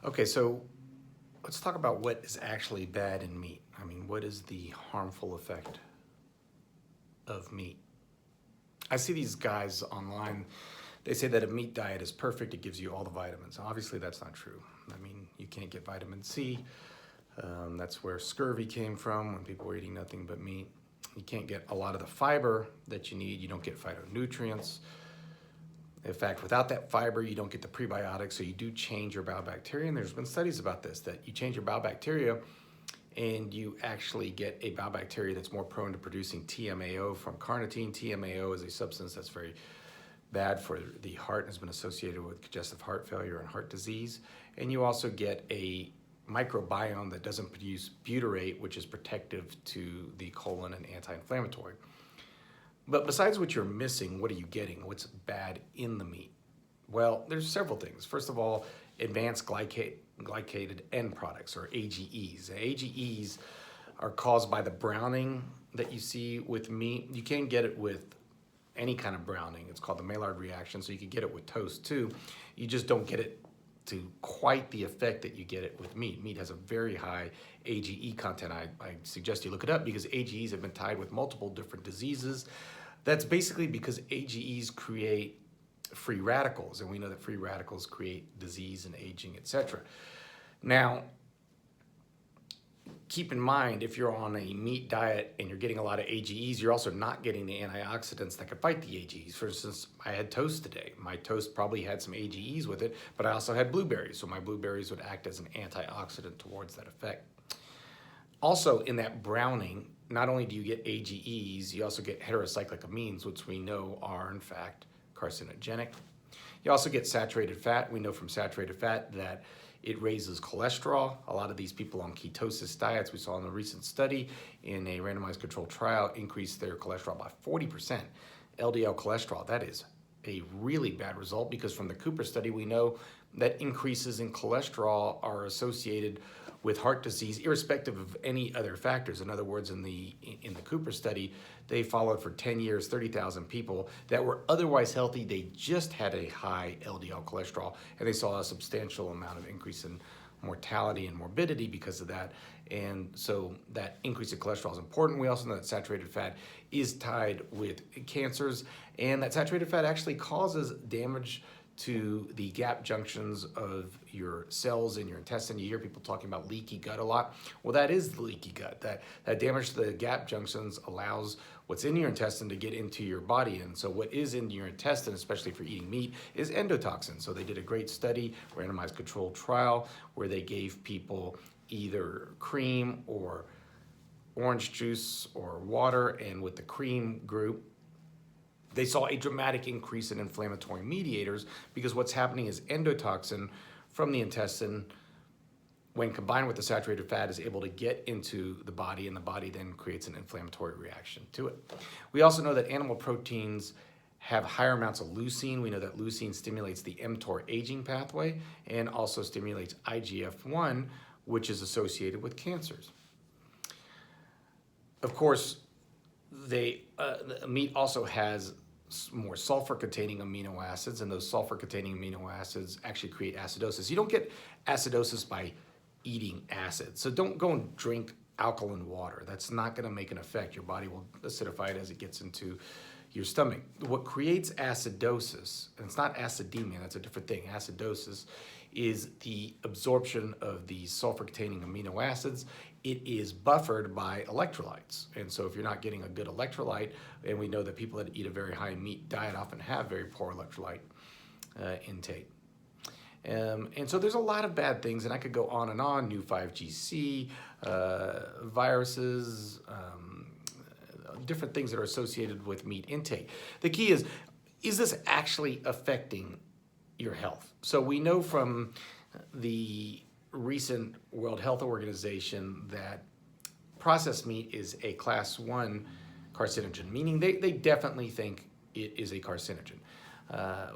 Okay, so let's talk about what is actually bad in meat. I mean, what is the harmful effect of meat? I see these guys online. They say that a meat diet is perfect, it gives you all the vitamins. Obviously, that's not true. I mean, you can't get vitamin C. That's where scurvy came from when people were eating nothing but meat. You can't get a lot of the fiber that you need. You don't get phytonutrients. In fact, without that fiber, you don't get the prebiotics, so you do change your bowel bacteria. And there's been studies about this, that you change your bowel bacteria and you actually get a bowel bacteria that's more prone to producing TMAO from carnitine. TMAO is a substance that's very bad for the heart and has been associated with congestive heart failure and heart disease. And you also get a microbiome that doesn't produce butyrate, which is protective to the colon and anti-inflammatory. But besides what you're missing, what are you getting? What's bad in the meat? Well, there's several things. First of all, advanced glycated end products, or AGEs. AGEs are caused by the browning that you see with meat. You can get it with any kind of browning. It's called the Maillard reaction, so you can get it with toast too. You just don't get it to quite the effect that you get it with meat. Meat has a very high AGE content. I suggest you look it up because AGEs have been tied with multiple different diseases. That's basically because AGEs create free radicals, and we know that free radicals create disease and aging, etc. Now, keep in mind, if you're on a meat diet and you're getting a lot of AGEs, you're also not getting the antioxidants that could fight the AGEs. For instance, I had toast today. My toast probably had some AGEs with it, but I also had blueberries, so my blueberries would act as an antioxidant towards that effect. Also, in that browning, not only do you get AGEs, you also get heterocyclic amines, which we know are, in fact, carcinogenic. You also get saturated fat. We know from saturated fat that it raises cholesterol. A lot of these people on ketosis diets, we saw in a recent study in a randomized controlled trial, increased their cholesterol by 40%. LDL cholesterol, that is a really bad result, because from the Cooper study, we know that increases in cholesterol are associated with heart disease, irrespective of any other factors. In other words, in the Cooper study, they followed for 10 years, 30,000 people that were otherwise healthy. They just had a high LDL cholesterol, and they saw a substantial amount of increase in mortality and morbidity because of that. And so that increase in cholesterol is important. We also know that saturated fat is tied with cancers, and that saturated fat actually causes damage to the gap junctions of your cells in your intestine. You hear people talking about leaky gut a lot. Well, that is the leaky gut. That damage to the gap junctions allows what's in your intestine to get into your body. And so what is in your intestine, especially for eating meat, is endotoxin. So they did a great study, randomized controlled trial, where they gave people either cream or orange juice or water, and with the cream group, they saw a dramatic increase in inflammatory mediators, because what's happening is endotoxin from the intestine, when combined with the saturated fat, is able to get into the body, and the body then creates an inflammatory reaction to it. We also know that animal proteins have higher amounts of leucine. We know that leucine stimulates the mTOR aging pathway and also stimulates IGF-1, which is associated with cancers. Of course, meat also has more sulfur-containing amino acids, and those sulfur-containing amino acids actually create acidosis. You don't get acidosis by eating acid, so don't go and drink alkaline water. That's not going to make an effect. Your body will acidify it as it gets into your stomach. What creates acidosis, and it's not acidemia, that's a different thing. Acidosis is the absorption of these sulfur-containing amino acids. It is buffered by electrolytes. And so if you're not getting a good electrolyte, and we know that people that eat a very high meat diet often have very poor electrolyte intake. And so there's a lot of bad things, and I could go on and on. New 5GC, viruses, different things that are associated with meat intake. The key is this actually affecting your health? So we know from the recent World Health Organization that processed meat is a class 1 carcinogen, meaning they definitely think it is a carcinogen.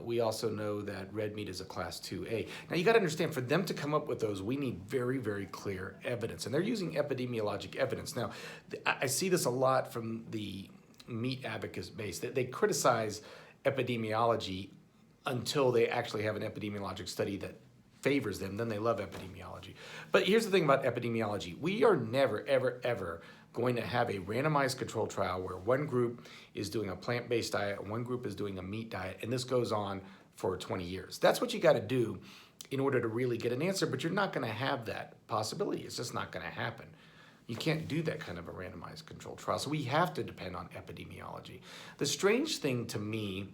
We also know that red meat is a class 2A. Now you got to understand, for them to come up with those, we need very, very clear evidence, and they're using epidemiologic evidence. Now, I see this a lot from the meat advocates base. They criticize epidemiology until they actually have an epidemiologic study that favors them, then they love epidemiology. But here's the thing about epidemiology. We are never, ever, ever going to have a randomized control trial where one group is doing a plant-based diet and one group is doing a meat diet, and this goes on for 20 years. That's what you got to do in order to really get an answer, but you're not going to have that possibility. It's just not going to happen. You can't do that kind of a randomized control trial. So we have to depend on epidemiology. The strange thing to me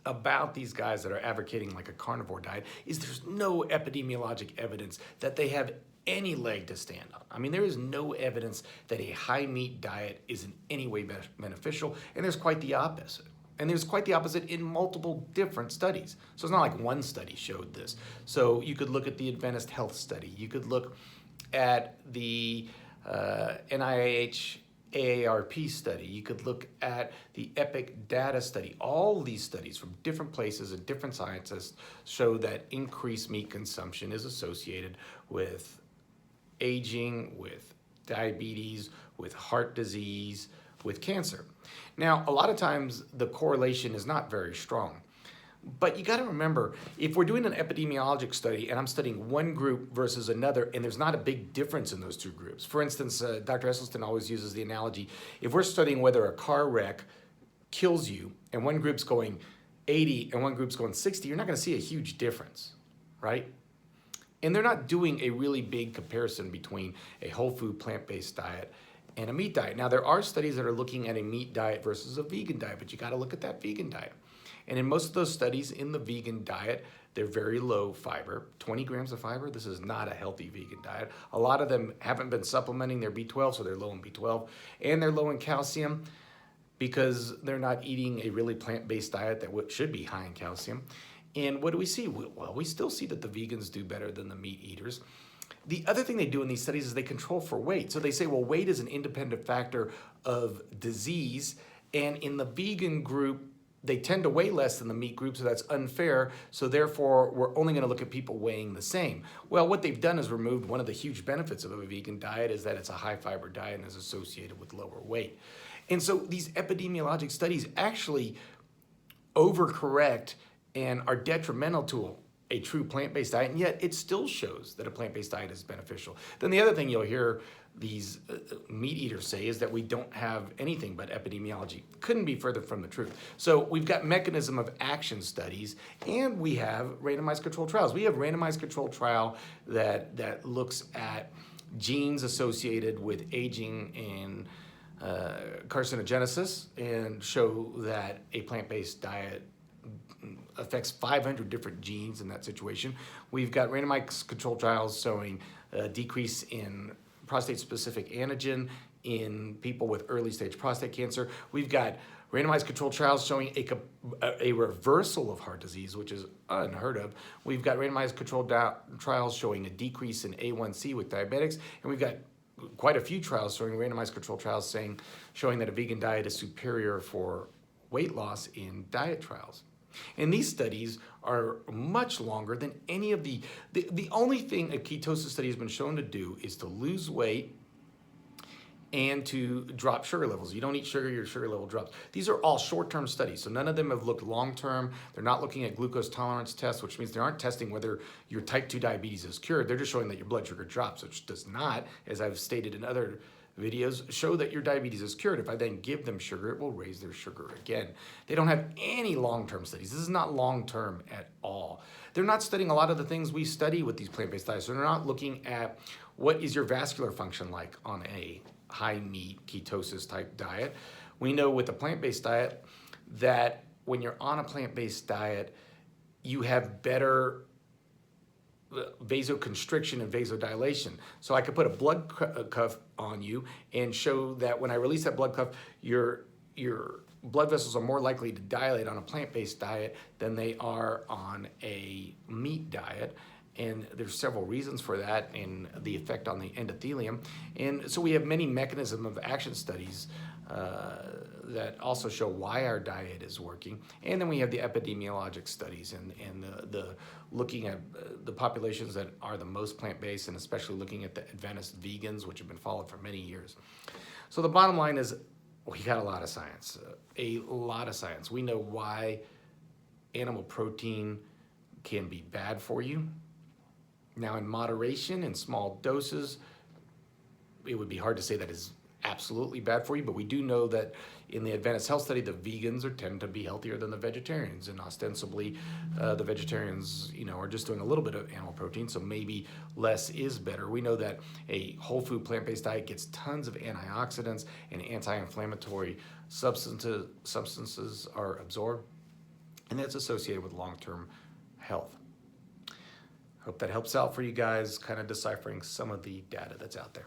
about these guys that are advocating like a carnivore diet is there's no epidemiologic evidence that they have any leg to stand on. I mean, there is no evidence that a high meat diet is in any way beneficial, and there's quite the opposite. And there's quite the opposite in multiple different studies. So it's not like one study showed this. So you could look at the Adventist Health Study. You could look at the NIH AARP study. You could look at the EPIC data study. All these studies from different places and different scientists show that increased meat consumption is associated with aging, with diabetes, with heart disease, with cancer. Now, a lot of times the correlation is not very strong. But you got to remember, if we're doing an epidemiologic study and I'm studying one group versus another, and there's not a big difference in those two groups. For instance, Dr. Esselstyn always uses the analogy, if we're studying whether a car wreck kills you and one group's going 80 and one group's going 60, you're not going to see a huge difference, right? And they're not doing a really big comparison between a whole food plant-based diet and a meat diet. Now, there are studies that are looking at a meat diet versus a vegan diet, but you got to look at that vegan diet. And in most of those studies in the vegan diet, they're very low fiber, 20 grams of fiber. This is not a healthy vegan diet. A lot of them haven't been supplementing their B12, so they're low in B12. And they're low in calcium because they're not eating a really plant-based diet that should be high in calcium. And what do we see? Well, we still see that the vegans do better than the meat eaters. The other thing they do in these studies is they control for weight. So they say, well, weight is an independent factor of disease. And in the vegan group, they tend to weigh less than the meat group, so that's unfair. So therefore, we're only going to look at people weighing the same. Well, what they've done is removed one of the huge benefits of a vegan diet is that it's a high fiber diet and is associated with lower weight. And so these epidemiologic studies actually overcorrect and are detrimental to a true plant-based diet, and yet it still shows that a plant-based diet is beneficial. Then the other thing you'll hear these meat eaters say is that we don't have anything but epidemiology. Couldn't be further from the truth. So we've got mechanism of action studies, and we have randomized controlled trials. We have randomized controlled trial that looks at genes associated with aging and carcinogenesis and show that a plant-based diet affects 500 different genes in that situation. We've got randomized controlled trials showing a decrease in prostate-specific antigen in people with early-stage prostate cancer. We've got randomized controlled trials showing a reversal of heart disease, which is unheard of. We've got randomized controlled trials showing a decrease in A1C with diabetics, and we've got quite a few trials showing randomized controlled trials showing that a vegan diet is superior for weight loss in diet trials. And these studies are much longer than any of the only thing a ketosis study has been shown to do is to lose weight and to drop sugar levels. You don't eat sugar, your sugar level drops. These are all short-term studies, so none of them have looked long-term. They're not looking at glucose tolerance tests, which means they aren't testing whether your type 2 diabetes is cured. They're just showing that your blood sugar drops, which does not, as I've stated in other videos, show that your diabetes is cured. If I then give them sugar, it will raise their sugar again. They don't have any long-term studies. This is not long-term at all. They're not studying a lot of the things we study with these plant-based diets. So they're not looking at what is your vascular function like on a high-meat ketosis type diet. We know with a plant-based diet that when you're on a plant-based diet, you have better vasoconstriction and vasodilation. So I could put a blood cuff on you and show that when I release that blood cuff, your blood vessels are more likely to dilate on a plant-based diet than they are on a meat diet. And there's several reasons for that and the effect on the endothelium. And so we have many mechanism of action studies that also show why our diet is working. And then we have the epidemiologic studies and the looking at the populations that are the most plant-based, and especially looking at the Adventist vegans, which have been followed for many years. So the bottom line is we got a lot of science, We know why animal protein can be bad for you. Now, in moderation, in small doses, it would be hard to say that is absolutely bad for you, but we do know that in the Advanced Health Study, the vegans tend to be healthier than the vegetarians, and ostensibly, the vegetarians, are just doing a little bit of animal protein, so maybe less is better. We know that a whole food plant-based diet gets tons of antioxidants and anti-inflammatory substances are absorbed, and that's associated with long-term health. Hope that helps out for you guys, kind of deciphering some of the data that's out there.